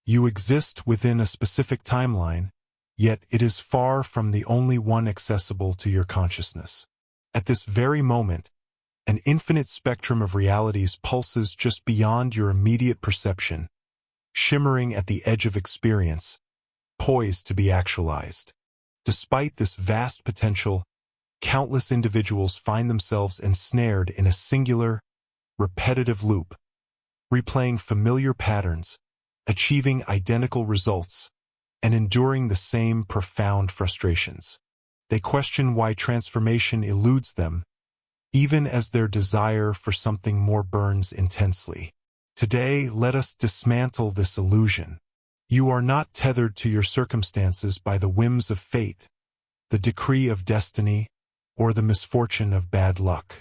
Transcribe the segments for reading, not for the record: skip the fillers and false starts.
You exist within a specific timeline, yet it is far from the only one accessible to your consciousness. At this very moment, an infinite spectrum of realities pulses just beyond your immediate perception, shimmering at the edge of experience, poised to be actualized. Despite this vast potential, countless individuals find themselves ensnared in a singular, repetitive loop, replaying familiar patterns, achieving identical results, and enduring the same profound frustrations. They question why transformation eludes them, even as their desire for something more burns intensely. Today, let us dismantle this illusion. You are not tethered to your circumstances by the whims of fate, the decree of destiny, or the misfortune of bad luck.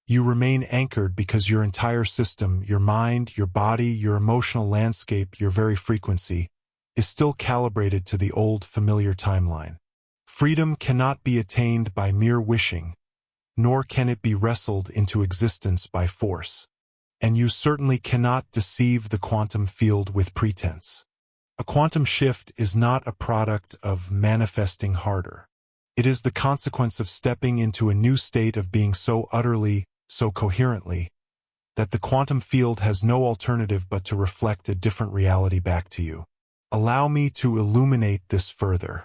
You remain anchored because your entire system, your mind, your body, your emotional landscape, your very frequency, is still calibrated to the old familiar timeline. Freedom cannot be attained by mere wishing, nor can it be wrestled into existence by force. And you certainly cannot deceive the quantum field with pretense. A quantum shift is not a product of manifesting harder. It is the consequence of stepping into a new state of being so utterly, so coherently, that the quantum field has no alternative but to reflect a different reality back to you. Allow me to illuminate this further.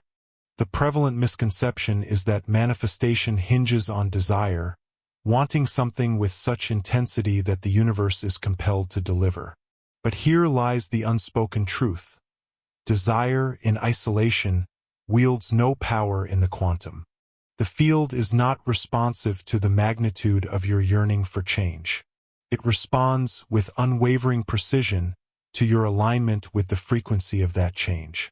The prevalent misconception is that manifestation hinges on desire, wanting something with such intensity that the universe is compelled to deliver. But here lies the unspoken truth. Desire, in isolation, wields no power in the quantum. The field is not responsive to the magnitude of your yearning for change. It responds with unwavering precision to your alignment with the frequency of that change.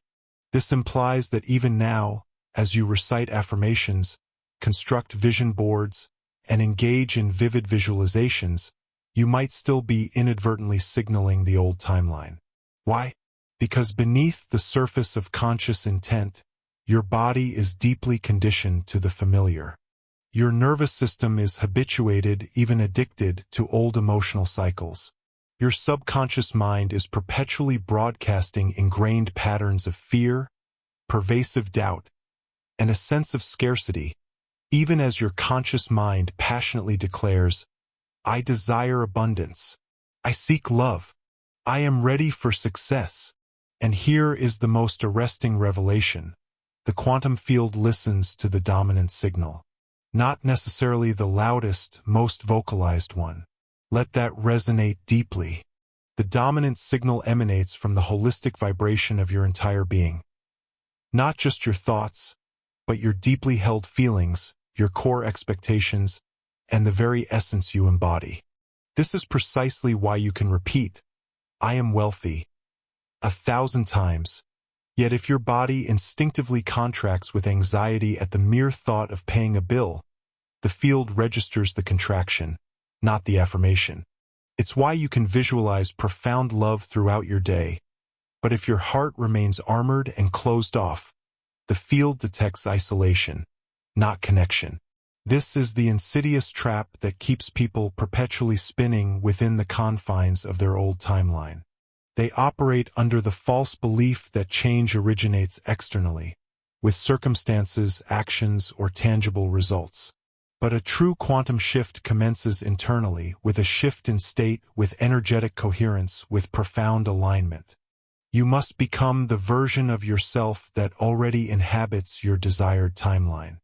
This implies that even now, as you recite affirmations, construct vision boards, and engage in vivid visualizations, you might still be inadvertently signaling the old timeline. Why? Because beneath the surface of conscious intent, your body is deeply conditioned to the familiar. Your nervous system is habituated, even addicted, to old emotional cycles. Your subconscious mind is perpetually broadcasting ingrained patterns of fear, pervasive doubt, and a sense of scarcity, even as your conscious mind passionately declares, "I desire abundance. I seek love. I am ready for success." And here is the most arresting revelation. The quantum field listens to the dominant signal, not necessarily the loudest, most vocalized one. Let that resonate deeply. The dominant signal emanates from the holistic vibration of your entire being. Not just your thoughts, but your deeply held feelings, your core expectations, and the very essence you embody. This is precisely why you can repeat, "I am wealthy," 1,000 times. Yet if your body instinctively contracts with anxiety at the mere thought of paying a bill, the field registers the contraction, not the affirmation. It's why you can visualize profound love throughout your day. But if your heart remains armored and closed off, the field detects isolation, not connection. This is the insidious trap that keeps people perpetually spinning within the confines of their old timeline. They operate under the false belief that change originates externally, with circumstances, actions, or tangible results. But a true quantum shift commences internally, with a shift in state, with energetic coherence, with profound alignment. You must become the version of yourself that already inhabits your desired timeline.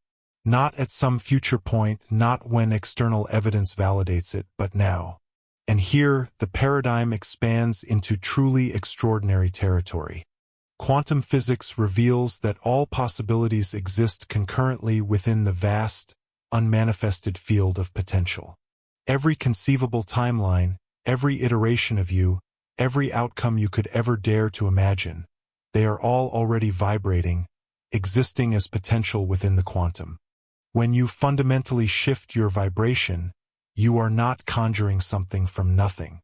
Not at some future point, not when external evidence validates it, but now. And here, the paradigm expands into truly extraordinary territory. Quantum physics reveals that all possibilities exist concurrently within the vast, unmanifested field of potential. Every conceivable timeline, every iteration of you, every outcome you could ever dare to imagine, they are all already vibrating, existing as potential within the quantum. When you fundamentally shift your vibration, you are not conjuring something from nothing.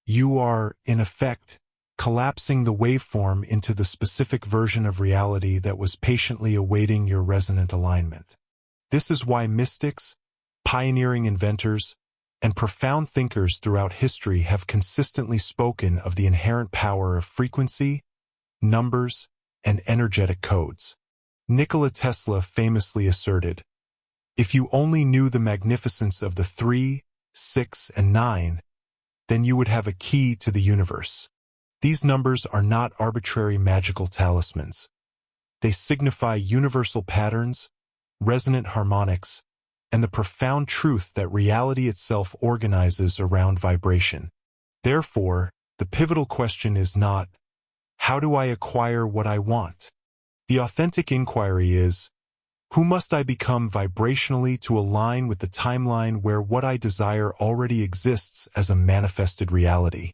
You are, in effect, collapsing the waveform into the specific version of reality that was patiently awaiting your resonant alignment. This is why mystics, pioneering inventors, and profound thinkers throughout history have consistently spoken of the inherent power of frequency, numbers, and energetic codes. Nikola Tesla famously asserted, "If you only knew the magnificence of the 3, 6, and 9, then you would have a key to the universe." These numbers are not arbitrary magical talismans. They signify universal patterns, resonant harmonics, and the profound truth that reality itself organizes around vibration. Therefore, the pivotal question is not, how do I acquire what I want? The authentic inquiry is, who must I become vibrationally to align with the timeline where what I desire already exists as a manifested reality?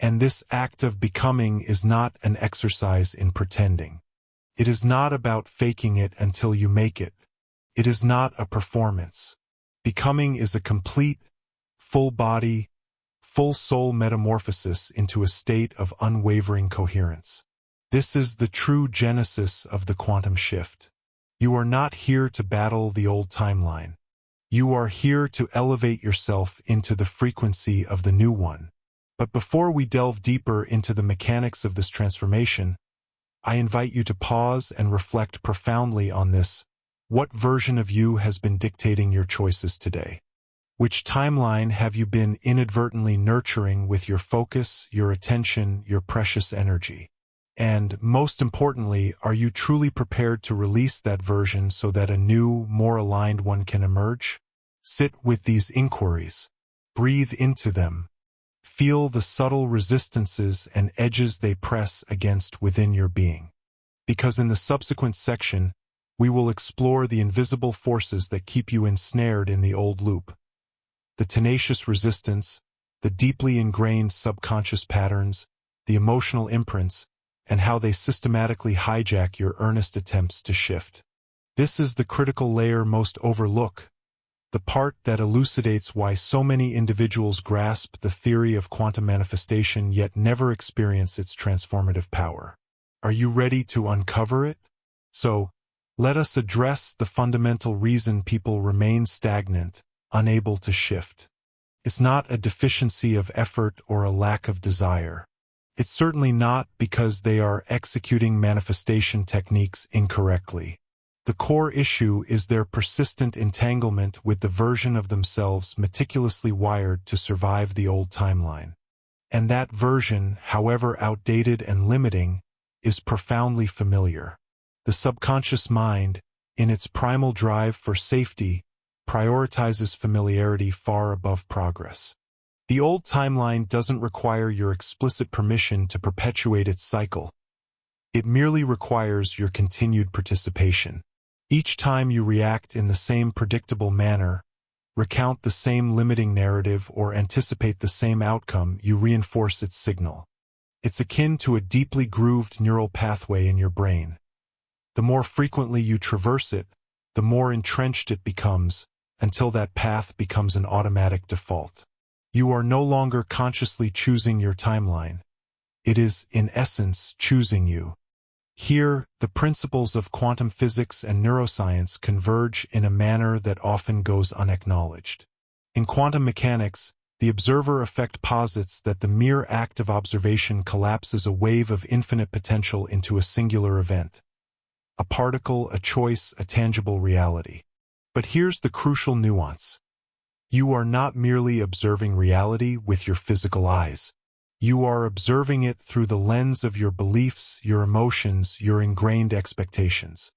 And this act of becoming is not an exercise in pretending. It is not about faking it until you make it. It is not a performance. Becoming is a complete, full-body, full-soul metamorphosis into a state of unwavering coherence. This is the true genesis of the quantum shift. You are not here to battle the old timeline. You are here to elevate yourself into the frequency of the new one. But before we delve deeper into the mechanics of this transformation, I invite you to pause and reflect profoundly on this. What version of you has been dictating your choices today? Which timeline have you been inadvertently nurturing with your focus, your attention, your precious energy? And, most importantly, are you truly prepared to release that version so that a new, more aligned one can emerge? Sit with these inquiries. Breathe into them. Feel the subtle resistances and edges they press against within your being. Because in the subsequent section, we will explore the invisible forces that keep you ensnared in the old loop. The tenacious resistance, the deeply ingrained subconscious patterns, the emotional imprints, and how they systematically hijack your earnest attempts to shift. This is the critical layer most overlooked, the part that elucidates why so many individuals grasp the theory of quantum manifestation yet never experience its transformative power. Are you ready to uncover it? So, let us address the fundamental reason people remain stagnant, unable to shift. It's not a deficiency of effort or a lack of desire. It's certainly not because they are executing manifestation techniques incorrectly. The core issue is their persistent entanglement with the version of themselves meticulously wired to survive the old timeline. And that version, however outdated and limiting, is profoundly familiar. The subconscious mind, in its primal drive for safety, prioritizes familiarity far above progress. The old timeline doesn't require your explicit permission to perpetuate its cycle. It merely requires your continued participation. Each time you react in the same predictable manner, recount the same limiting narrative, or anticipate the same outcome, you reinforce its signal. It's akin to a deeply grooved neural pathway in your brain. The more frequently you traverse it, the more entrenched it becomes, until that path becomes an automatic default. You are no longer consciously choosing your timeline. It is, in essence, choosing you. Here, the principles of quantum physics and neuroscience converge in a manner that often goes unacknowledged. In quantum mechanics, the observer effect posits that the mere act of observation collapses a wave of infinite potential into a singular event. A particle, a choice, a tangible reality. But here's the crucial nuance. You are not merely observing reality with your physical eyes. You are observing it through the lens of your beliefs, your emotions, your ingrained expectations.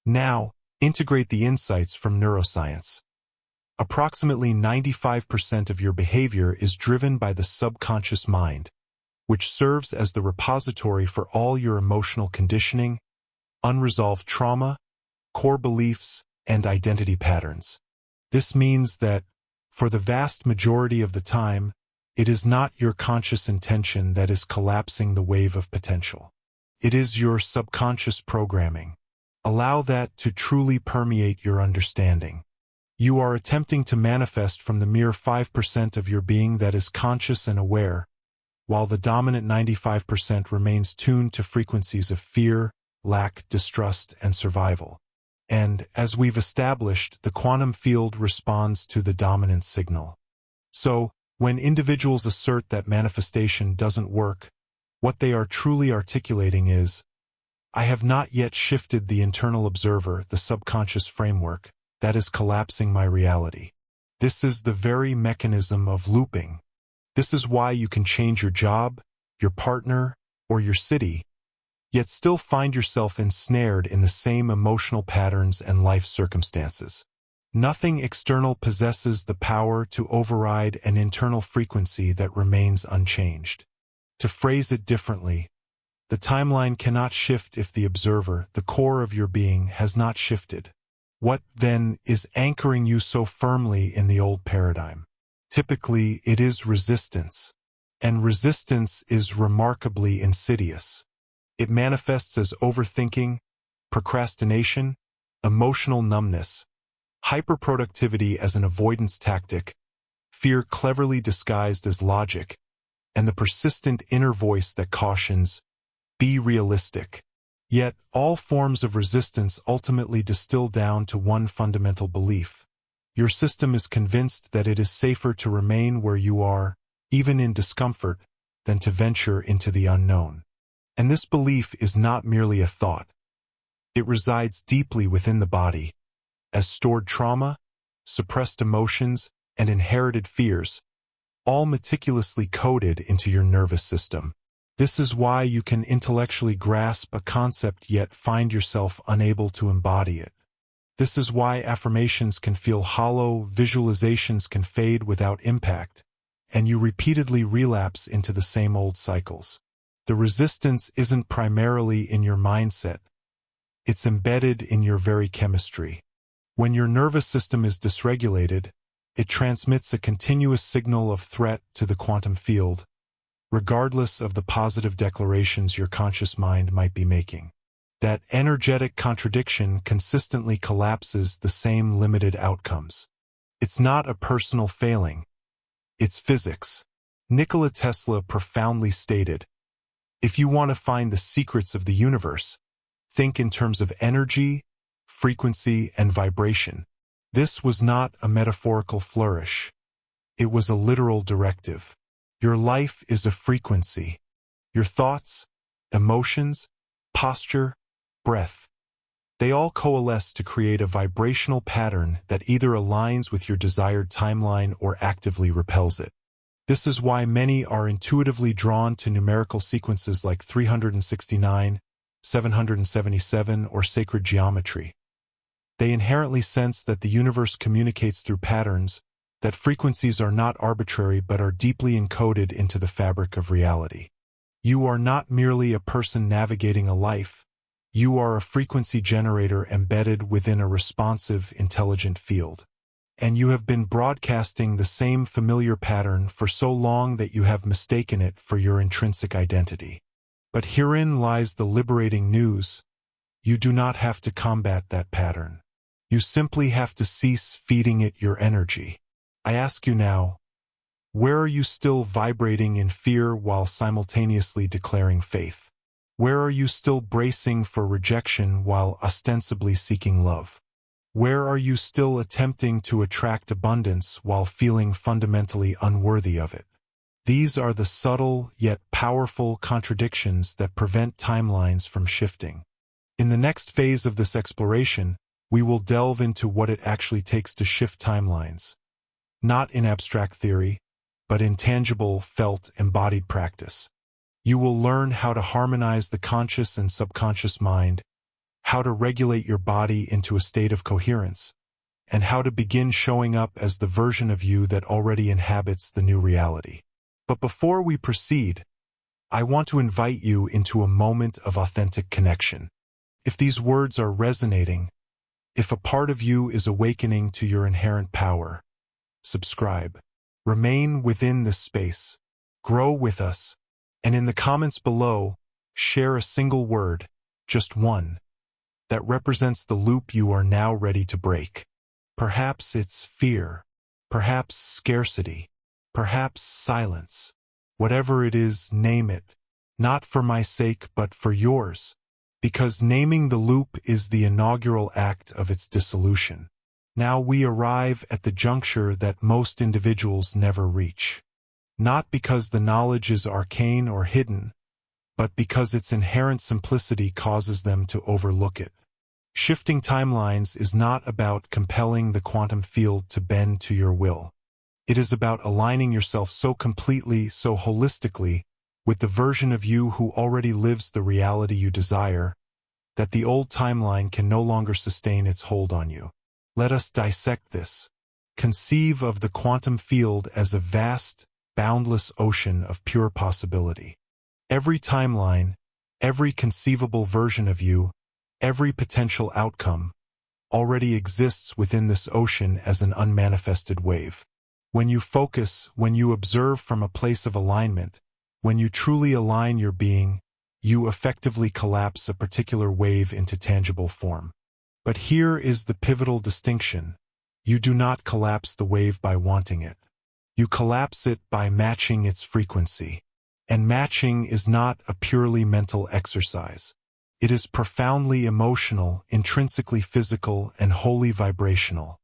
Now, integrate the insights from neuroscience. Approximately 95% of your behavior is driven by the subconscious mind, which serves as the repository for all your emotional conditioning, unresolved trauma, core beliefs, and identity patterns. This means that, for the vast majority of the time, it is not your conscious intention that is collapsing the wave of potential. It is your subconscious programming. Allow that to truly permeate your understanding. You are attempting to manifest from the mere 5% of your being that is conscious and aware, while the dominant 95% remains tuned to frequencies of fear, lack, distrust, and survival. And, as we've established, the quantum field responds to the dominant signal. So, when individuals assert that manifestation doesn't work, what they are truly articulating is, I have not yet shifted the internal observer, the subconscious framework, that is collapsing my reality. This is the very mechanism of looping. This is why you can change your job, your partner, or your city, yet still find yourself ensnared in the same emotional patterns and life circumstances. Nothing external possesses the power to override an internal frequency that remains unchanged. To phrase it differently, the timeline cannot shift if the observer, the core of your being, has not shifted. What, then, is anchoring you so firmly in the old paradigm? Typically, it is resistance. And resistance is remarkably insidious. It manifests as overthinking, procrastination, emotional numbness, hyperproductivity as an avoidance tactic, fear cleverly disguised as logic, and the persistent inner voice that cautions, "Be realistic." Yet, all forms of resistance ultimately distill down to one fundamental belief. Your system is convinced that it is safer to remain where you are, even in discomfort, than to venture into the unknown. And this belief is not merely a thought. It resides deeply within the body, as stored trauma, suppressed emotions, and inherited fears, all meticulously coded into your nervous system. This is why you can intellectually grasp a concept yet find yourself unable to embody it. This is why affirmations can feel hollow, visualizations can fade without impact, and you repeatedly relapse into the same old cycles. The resistance isn't primarily in your mindset. It's embedded in your very chemistry. When your nervous system is dysregulated, it transmits a continuous signal of threat to the quantum field, regardless of the positive declarations your conscious mind might be making. That energetic contradiction consistently collapses the same limited outcomes. It's not a personal failing. It's physics. Nikola Tesla profoundly stated, "If you want to find the secrets of the universe, think in terms of energy, frequency, and vibration." This was not a metaphorical flourish. It was a literal directive. Your life is a frequency. Your thoughts, emotions, posture, breath, they all coalesce to create a vibrational pattern that either aligns with your desired timeline or actively repels it. This is why many are intuitively drawn to numerical sequences like 369, 777, or sacred geometry. They inherently sense that the universe communicates through patterns, that frequencies are not arbitrary but are deeply encoded into the fabric of reality. You are not merely a person navigating a life. You are a frequency generator embedded within a responsive, intelligent field. And you have been broadcasting the same familiar pattern for so long that you have mistaken it for your intrinsic identity. But herein lies the liberating news. You do not have to combat that pattern. You simply have to cease feeding it your energy. I ask you now, where are you still vibrating in fear while simultaneously declaring faith? Where are you still bracing for rejection while ostensibly seeking love? Where are you still attempting to attract abundance while feeling fundamentally unworthy of it? These are the subtle yet powerful contradictions that prevent timelines from shifting. In the next phase of this exploration, we will delve into what it actually takes to shift timelines. Not in abstract theory, but in tangible, felt, embodied practice. You will learn how to harmonize the conscious and subconscious mind, how to regulate your body into a state of coherence, and how to begin showing up as the version of you that already inhabits the new reality. But before we proceed, I want to invite you into a moment of authentic connection. If these words are resonating, if a part of you is awakening to your inherent power, subscribe. Remain within this space. Grow with us. And in the comments below, share a single word, just one, that represents the loop you are now ready to break. Perhaps it's fear, perhaps scarcity, perhaps silence. Whatever it is, name it, not for my sake but for yours, because naming the loop is the inaugural act of its dissolution. Now we arrive at the juncture that most individuals never reach. Not because the knowledge is arcane or hidden, but because its inherent simplicity causes them to overlook it. Shifting timelines is not about compelling the quantum field to bend to your will. It is about aligning yourself so completely, so holistically, with the version of you who already lives the reality you desire, that the old timeline can no longer sustain its hold on you. Let us dissect this. Conceive of the quantum field as a vast, boundless ocean of pure possibility. Every timeline, every conceivable version of you, every potential outcome, already exists within this ocean as an unmanifested wave. When you focus, when you observe from a place of alignment, when you truly align your being, you effectively collapse a particular wave into tangible form. But here is the pivotal distinction. You do not collapse the wave by wanting it. You collapse it by matching its frequency. And matching is not a purely mental exercise. It is profoundly emotional, intrinsically physical, and wholly vibrational.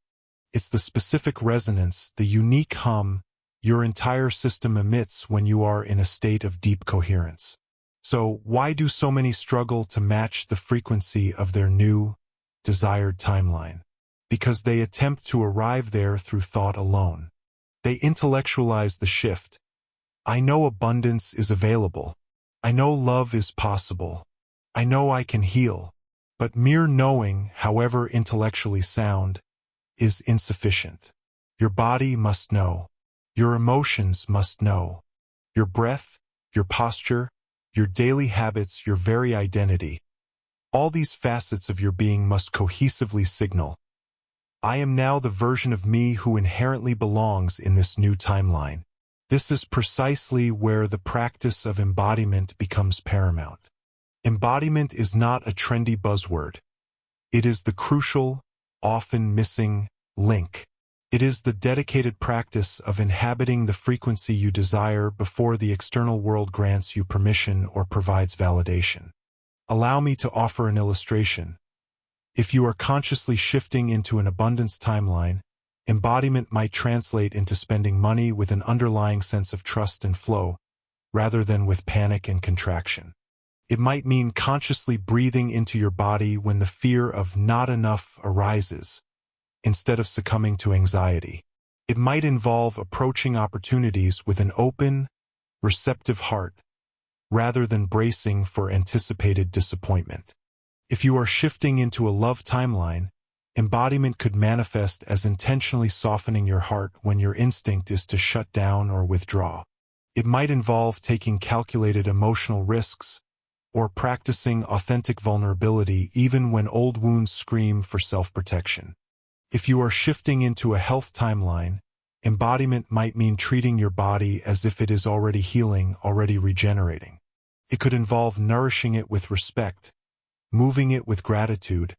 It's the specific resonance, the unique hum, your entire system emits when you are in a state of deep coherence. So, why do so many struggle to match the frequency of their new, desired timeline? Because they attempt to arrive there through thought alone. They intellectualize the shift. I know abundance is available. I know love is possible. I know I can heal. But mere knowing, however intellectually sound, is insufficient. Your body must know. Your emotions must know. Your breath, your posture, your daily habits, your very identity. All these facets of your being must cohesively signal, I am now the version of me who inherently belongs in this new timeline. This is precisely where the practice of embodiment becomes paramount. Embodiment is not a trendy buzzword. It is the crucial, often missing, link. It is the dedicated practice of inhabiting the frequency you desire before the external world grants you permission or provides validation. Allow me to offer an illustration. If you are consciously shifting into an abundance timeline, embodiment might translate into spending money with an underlying sense of trust and flow, rather than with panic and contraction. It might mean consciously breathing into your body when the fear of not enough arises, instead of succumbing to anxiety. It might involve approaching opportunities with an open, receptive heart, rather than bracing for anticipated disappointment. If you are shifting into a love timeline, embodiment could manifest as intentionally softening your heart when your instinct is to shut down or withdraw. It might involve taking calculated emotional risks, or practicing authentic vulnerability even when old wounds scream for self-protection. If you are shifting into a health timeline, embodiment might mean treating your body as if it is already healing, already regenerating. It could involve nourishing it with respect, moving it with gratitude,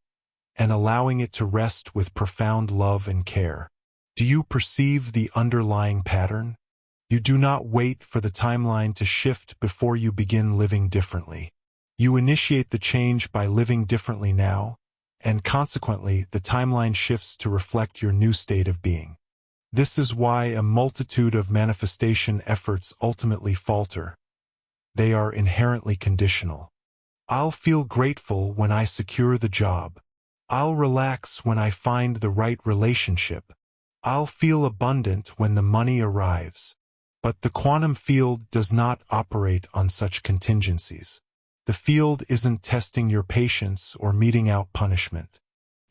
and allowing it to rest with profound love and care. Do you perceive the underlying pattern? You do not wait for the timeline to shift before you begin living differently. You initiate the change by living differently now, and consequently, the timeline shifts to reflect your new state of being. This is why a multitude of manifestation efforts ultimately falter. They are inherently conditional. I'll feel grateful when I secure the job. I'll relax when I find the right relationship. I'll feel abundant when the money arrives. But the quantum field does not operate on such contingencies. The field isn't testing your patience or meting out punishment.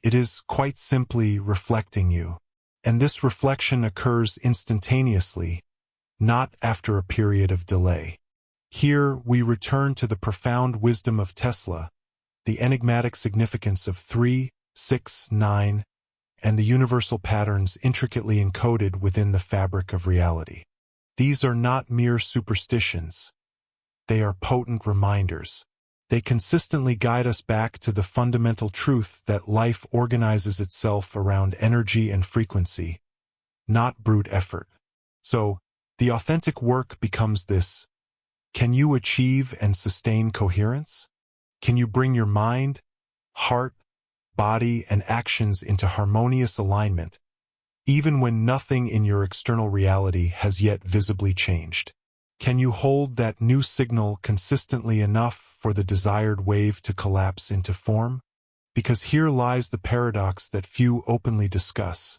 It is quite simply reflecting you. And this reflection occurs instantaneously, not after a period of delay. Here we return to the profound wisdom of Tesla, the enigmatic significance of 3, 6, 9, and the universal patterns intricately encoded within the fabric of reality. These are not mere superstitions. They are potent reminders. They consistently guide us back to the fundamental truth that life organizes itself around energy and frequency, not brute effort. So, the authentic work becomes this. Can you achieve and sustain coherence? Can you bring your mind, heart, body, and actions into harmonious alignment, even when nothing in your external reality has yet visibly changed? Can you hold that new signal consistently enough for the desired wave to collapse into form? Because here lies the paradox that few openly discuss.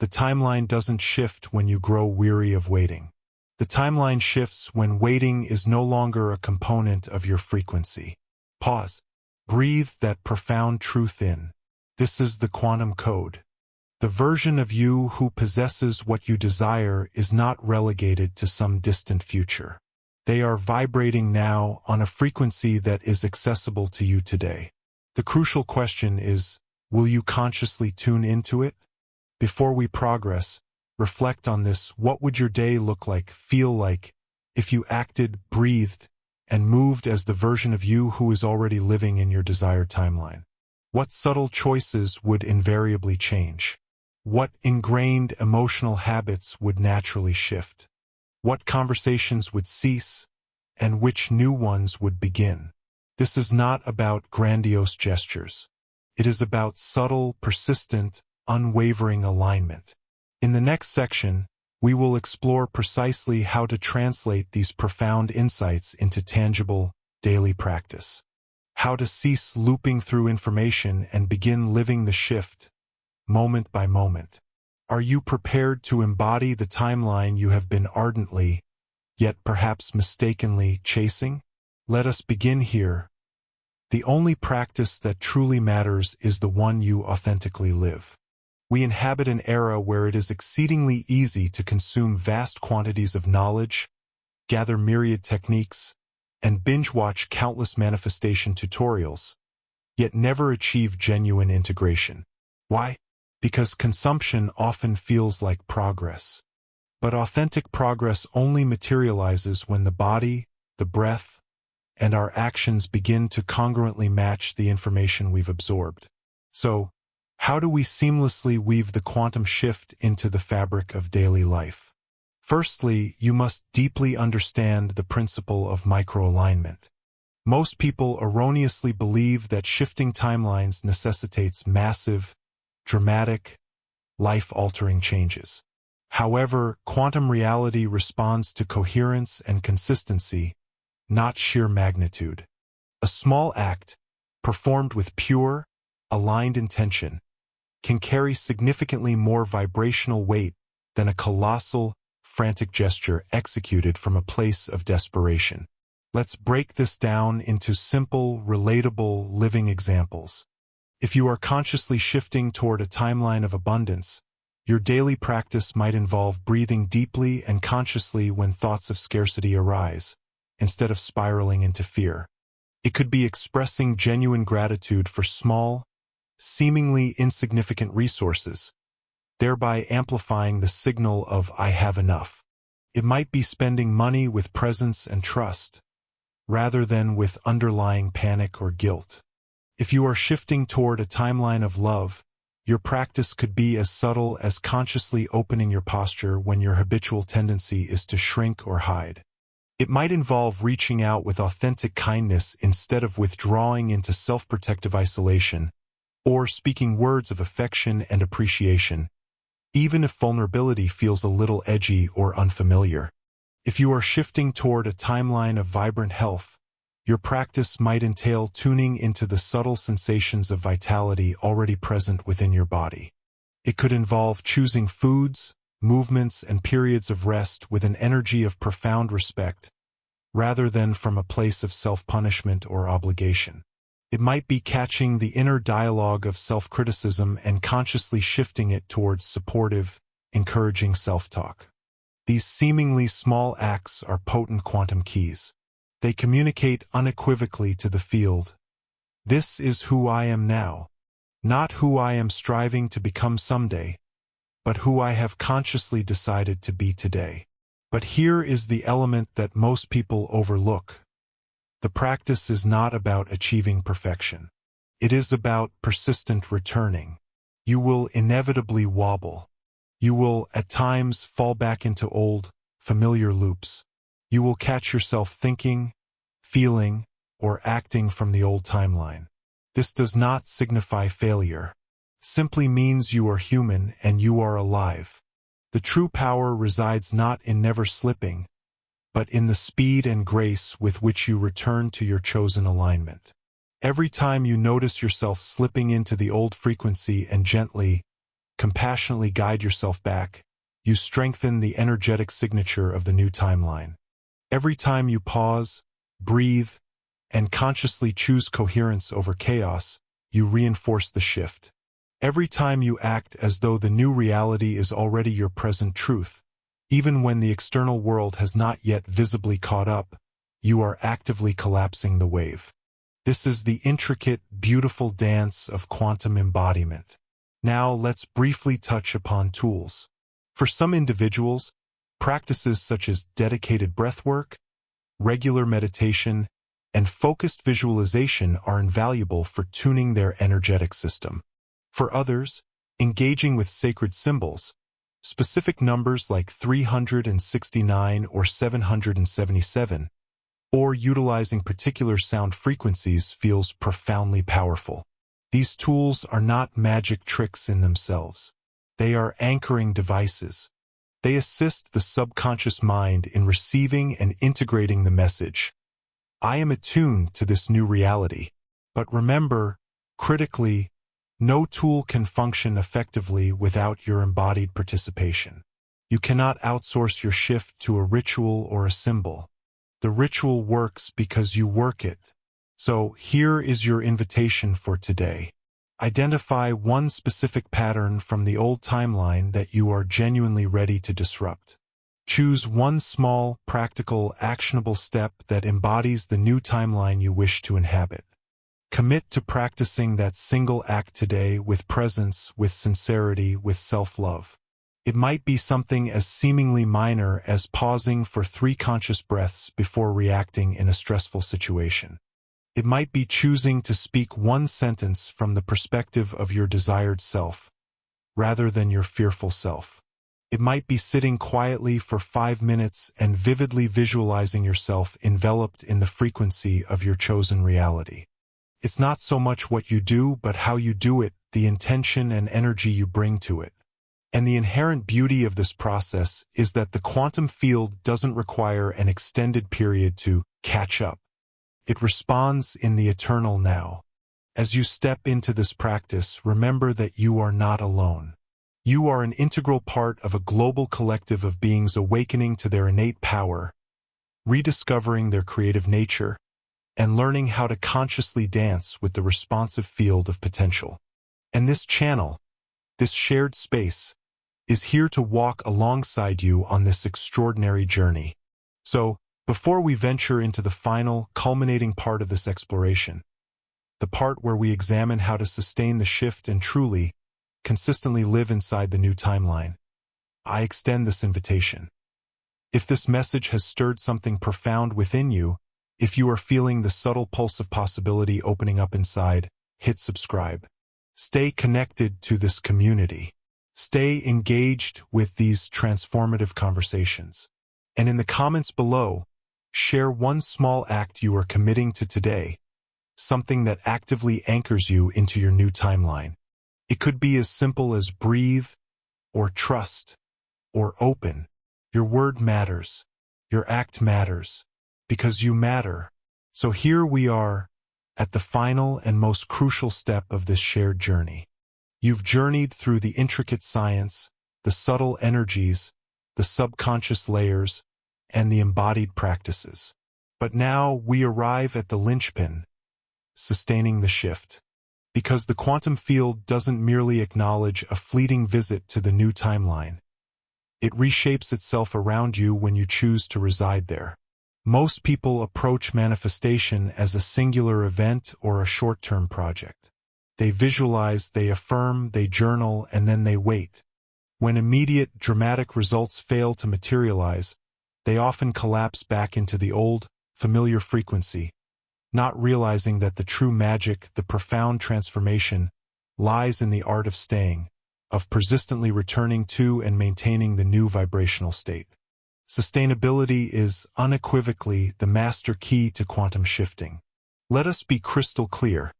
The timeline doesn't shift when you grow weary of waiting. The timeline shifts when waiting is no longer a component of your frequency. Pause. Breathe that profound truth in. This is the quantum code. The version of you who possesses what you desire is not relegated to some distant future. They are vibrating now on a frequency that is accessible to you today. The crucial question is, will you consciously tune into it? Before we progress, reflect on this. What would your day look like, feel like, if you acted, breathed, and moved as the version of you who is already living in your desired timeline? What subtle choices would invariably change? What ingrained emotional habits would naturally shift? What conversations would cease, and which new ones would begin? This is not about grandiose gestures. It is about subtle, persistent, unwavering alignment. In the next section, we will explore precisely how to translate these profound insights into tangible, daily practice. How to cease looping through information and begin living the shift, moment by moment. Are you prepared to embody the timeline you have been ardently, yet perhaps mistakenly, chasing? Let us begin here. The only practice that truly matters is the one you authentically live. We inhabit an era where it is exceedingly easy to consume vast quantities of knowledge, gather myriad techniques, and binge-watch countless manifestation tutorials, yet never achieve genuine integration. Why? Because consumption often feels like progress. But authentic progress only materializes when the body, the breath, and our actions begin to congruently match the information we've absorbed. So, how do we seamlessly weave the quantum shift into the fabric of daily life? Firstly, you must deeply understand the principle of microalignment. Most people erroneously believe that shifting timelines necessitates massive, dramatic, life-altering changes. However, quantum reality responds to coherence and consistency, not sheer magnitude. A small act, performed with pure, aligned intention, can carry significantly more vibrational weight than a colossal, frantic gesture executed from a place of desperation. Let's break this down into simple, relatable, living examples. If you are consciously shifting toward a timeline of abundance, your daily practice might involve breathing deeply and consciously when thoughts of scarcity arise, instead of spiraling into fear. It could be expressing genuine gratitude for small, seemingly insignificant resources, thereby amplifying the signal of "I have enough." It might be spending money with presence and trust, rather than with underlying panic or guilt. If you are shifting toward a timeline of love, your practice could be as subtle as consciously opening your posture when your habitual tendency is to shrink or hide. It might involve reaching out with authentic kindness instead of withdrawing into self-protective isolation, or speaking words of affection and appreciation, even if vulnerability feels a little edgy or unfamiliar. If you are shifting toward a timeline of vibrant health, your practice might entail tuning into the subtle sensations of vitality already present within your body. It could involve choosing foods, movements, and periods of rest with an energy of profound respect, rather than from a place of self-punishment or obligation. It might be catching the inner dialogue of self-criticism and consciously shifting it towards supportive, encouraging self-talk. These seemingly small acts are potent quantum keys. They communicate unequivocally to the field. This is who I am now, not who I am striving to become someday, but who I have consciously decided to be today. But here is the element that most people overlook. The practice is not about achieving perfection. It is about persistent returning. You will inevitably wobble. You will, at times, fall back into old, familiar loops. You will catch yourself thinking, feeling, or acting from the old timeline. This does not signify failure. Simply means you are human and you are alive. The true power resides not in never slipping, but in the speed and grace with which you return to your chosen alignment. Every time you notice yourself slipping into the old frequency and gently, compassionately guide yourself back, you strengthen the energetic signature of the new timeline. Every time you pause, breathe, and consciously choose coherence over chaos, you reinforce the shift. Every time you act as though the new reality is already your present truth, even when the external world has not yet visibly caught up, you are actively collapsing the wave. This is the intricate, beautiful dance of quantum embodiment. Now let's briefly touch upon tools. For some individuals, practices such as dedicated breathwork, regular meditation, and focused visualization are invaluable for tuning their energetic system. For others, engaging with sacred symbols, specific numbers like 369 or 777, or utilizing particular sound frequencies feels profoundly powerful. These tools are not magic tricks in themselves. They are anchoring devices. They assist the subconscious mind in receiving and integrating the message. I am attuned to this new reality. But remember, critically, no tool can function effectively without your embodied participation. You cannot outsource your shift to a ritual or a symbol. The ritual works because you work it. So here is your invitation for today. Identify one specific pattern from the old timeline that you are genuinely ready to disrupt. Choose one small, practical, actionable step that embodies the new timeline you wish to inhabit. Commit to practicing that single act today with presence, with sincerity, with self-love. It might be something as seemingly minor as pausing for 3 conscious breaths before reacting in a stressful situation. It might be choosing to speak one sentence from the perspective of your desired self, rather than your fearful self. It might be sitting quietly for 5 minutes and vividly visualizing yourself enveloped in the frequency of your chosen reality. It's not so much what you do, but how you do it, the intention and energy you bring to it. And the inherent beauty of this process is that the quantum field doesn't require an extended period to catch up. It responds in the eternal now. As you step into this practice, remember that you are not alone. You are an integral part of a global collective of beings awakening to their innate power, rediscovering their creative nature, and learning how to consciously dance with the responsive field of potential. And this channel, this shared space, is here to walk alongside you on this extraordinary journey. So, before we venture into the final, culminating part of this exploration, the part where we examine how to sustain the shift and truly, consistently live inside the new timeline, I extend this invitation. If this message has stirred something profound within you, if you are feeling the subtle pulse of possibility opening up inside, hit subscribe. Stay connected to this community. Stay engaged with these transformative conversations. And in the comments below, share one small act you are committing to today, something that actively anchors you into your new timeline. It could be as simple as breathe, or trust, or open. Your word matters. Your act matters. Because you matter. So here we are, at the final and most crucial step of this shared journey. You've journeyed through the intricate science, the subtle energies, the subconscious layers, and the embodied practices. But now we arrive at the linchpin, sustaining the shift. Because the quantum field doesn't merely acknowledge a fleeting visit to the new timeline. It reshapes itself around you when you choose to reside there. Most people approach manifestation as a singular event or a short-term project. They visualize, they affirm, they journal, and then they wait. When immediate, dramatic results fail to materialize, they often collapse back into the old, familiar frequency, not realizing that the true magic, the profound transformation, lies in the art of staying, of persistently returning to and maintaining the new vibrational state. Sustainability is unequivocally the master key to quantum shifting. Let us be crystal clear.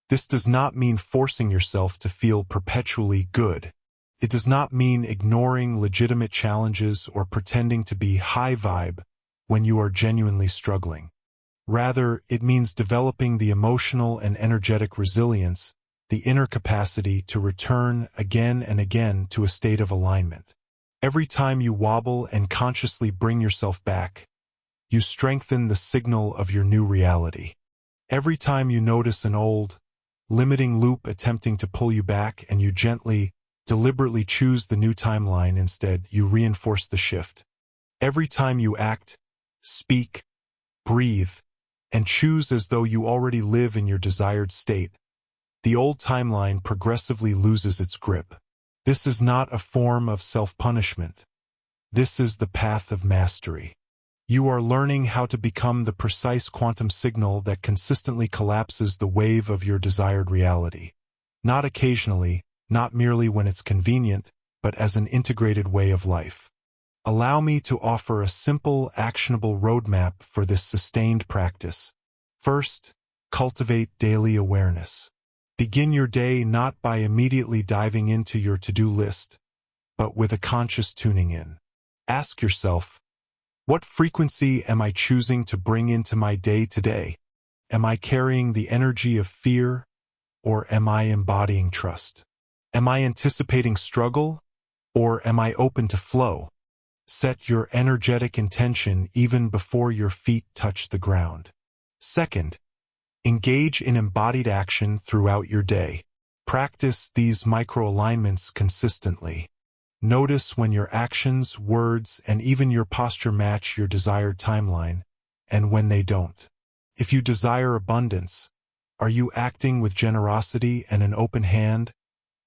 This does not mean forcing yourself to feel perpetually good. It does not mean ignoring legitimate challenges or pretending to be high vibe when you are genuinely struggling. Rather, it means developing the emotional and energetic resilience, the inner capacity to return again and again to a state of alignment. Every time you wobble and consciously bring yourself back, you strengthen the signal of your new reality. Every time you notice an old, limiting loop attempting to pull you back and you gently, deliberately choose the new timeline instead, you reinforce the shift. Every time you act, speak, breathe, and choose as though you already live in your desired state, the old timeline progressively loses its grip. This is not a form of self-punishment. This is the path of mastery. You are learning how to become the precise quantum signal that consistently collapses the wave of your desired reality. Not occasionally, not merely when it's convenient, but as an integrated way of life. Allow me to offer a simple, actionable roadmap for this sustained practice. First, cultivate daily awareness. Begin your day not by immediately diving into your to-do list, but with a conscious tuning in. Ask yourself, what frequency am I choosing to bring into my day today? Am I carrying the energy of fear, or am I embodying trust? Am I anticipating struggle, or am I open to flow? Set your energetic intention even before your feet touch the ground. Second, engage in embodied action throughout your day. Practice these micro-alignments consistently. Notice when your actions, words, and even your posture match your desired timeline, and when they don't. If you desire abundance, are you acting with generosity and an open hand,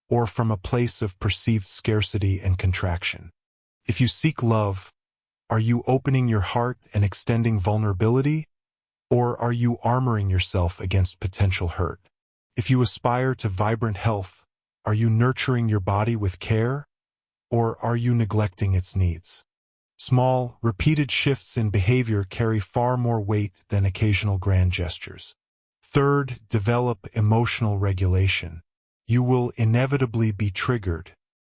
or from a place of perceived scarcity and contraction? If you seek love, are you opening your heart and extending vulnerability, or are you armoring yourself against potential hurt? If you aspire to vibrant health, are you nurturing your body with care, or are you neglecting its needs? Small, repeated shifts in behavior carry far more weight than occasional grand gestures. Third, develop emotional regulation. You will inevitably be triggered.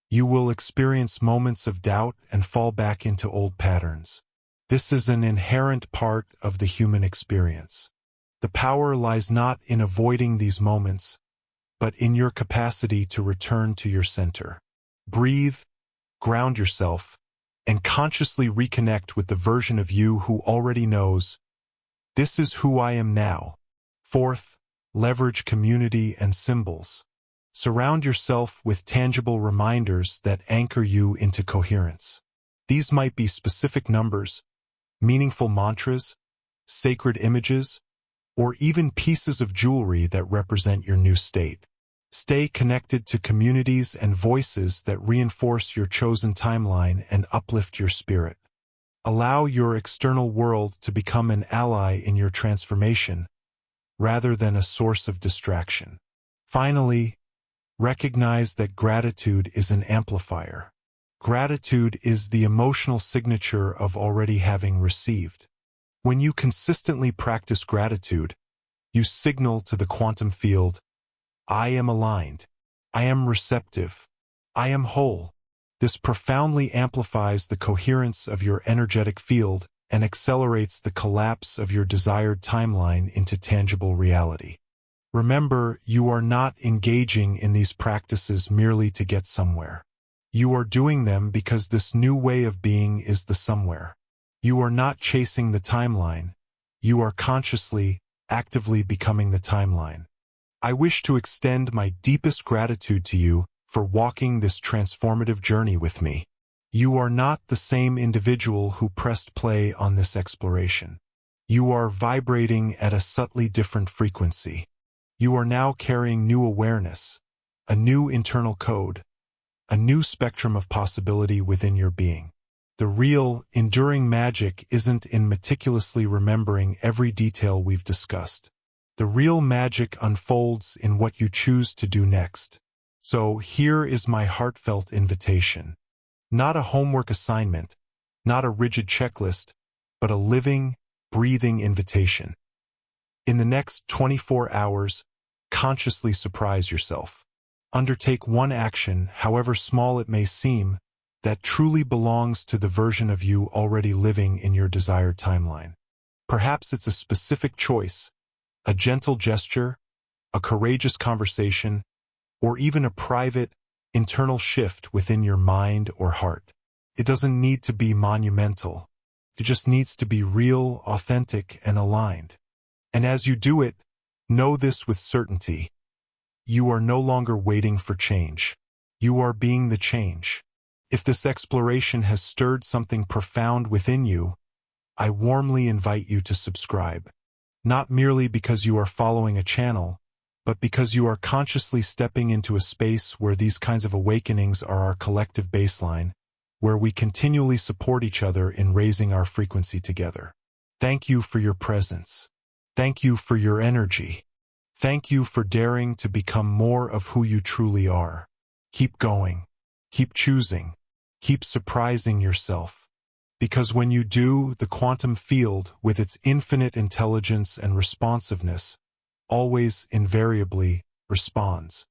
You will experience moments of doubt and fall back into old patterns. This is an inherent part of the human experience. The power lies not in avoiding these moments, but in your capacity to return to your center. Breathe, ground yourself, and consciously reconnect with the version of you who already knows, this is who I am now. Fourth, leverage community and symbols. Surround yourself with tangible reminders that anchor you into coherence. These might be specific numbers, meaningful mantras, sacred images, or even pieces of jewelry that represent your new state. Stay connected to communities and voices that reinforce your chosen timeline and uplift your spirit. Allow your external world to become an ally in your transformation, rather than a source of distraction. Finally, recognize that gratitude is an amplifier. Gratitude is the emotional signature of already having received. When you consistently practice gratitude, you signal to the quantum field, I am aligned, I am receptive, I am whole. This profoundly amplifies the coherence of your energetic field and accelerates the collapse of your desired timeline into tangible reality. Remember, you are not engaging in these practices merely to get somewhere. You are doing them because this new way of being is the somewhere. You are not chasing the timeline. You are consciously, actively becoming the timeline. I wish to extend my deepest gratitude to you for walking this transformative journey with me. You are not the same individual who pressed play on this exploration. You are vibrating at a subtly different frequency. You are now carrying new awareness, a new internal code, a new spectrum of possibility within your being. The real, enduring magic isn't in meticulously remembering every detail we've discussed. The real magic unfolds in what you choose to do next. So here is my heartfelt invitation. Not a homework assignment, not a rigid checklist, but a living, breathing invitation. In the next 24 hours, consciously surprise yourself. Undertake one action, however small it may seem, that truly belongs to the version of you already living in your desired timeline. Perhaps it's a specific choice, a gentle gesture, a courageous conversation, or even a private, internal shift within your mind or heart. It doesn't need to be monumental. It just needs to be real, authentic, and aligned. And as you do it, know this with certainty. You are no longer waiting for change. You are being the change. If this exploration has stirred something profound within you, I warmly invite you to subscribe. Not merely because you are following a channel, but because you are consciously stepping into a space where these kinds of awakenings are our collective baseline, where we continually support each other in raising our frequency together. Thank you for your presence. Thank you for your energy. Thank you for daring to become more of who you truly are. Keep going. Keep choosing. Keep surprising yourself. Because when you do, the quantum field, with its infinite intelligence and responsiveness, always invariably responds.